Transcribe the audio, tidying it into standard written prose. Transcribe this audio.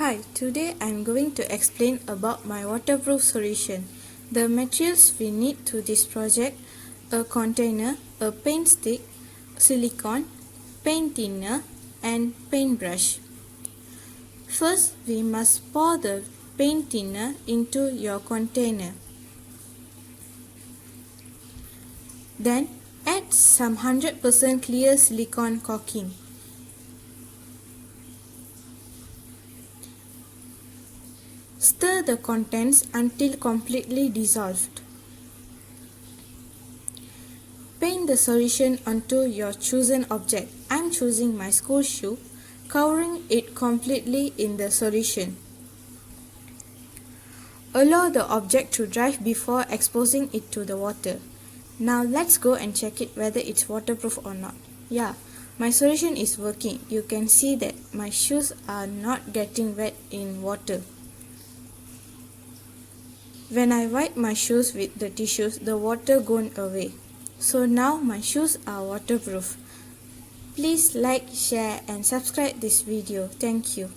Hi, today I am going to explain about my waterproof solution. The materials we need to this project: a container, a paint stick, silicone, paint thinner and paintbrush. First, we must pour the paint thinner into your container. Then add some 100% clear silicone caulking. Stir the contents until completely dissolved. Paint the solution onto your chosen object. I am choosing my school shoe, covering it completely in the solution. Allow the object to dry before exposing it to the water. Now let's go and check it whether it's waterproof or not. Yeah, my solution is working. You can see that my shoes are not getting wet in water. When I wipe my shoes with the tissues, the water gone away. So now my shoes are waterproof. Please like, share and subscribe this video. Thank you.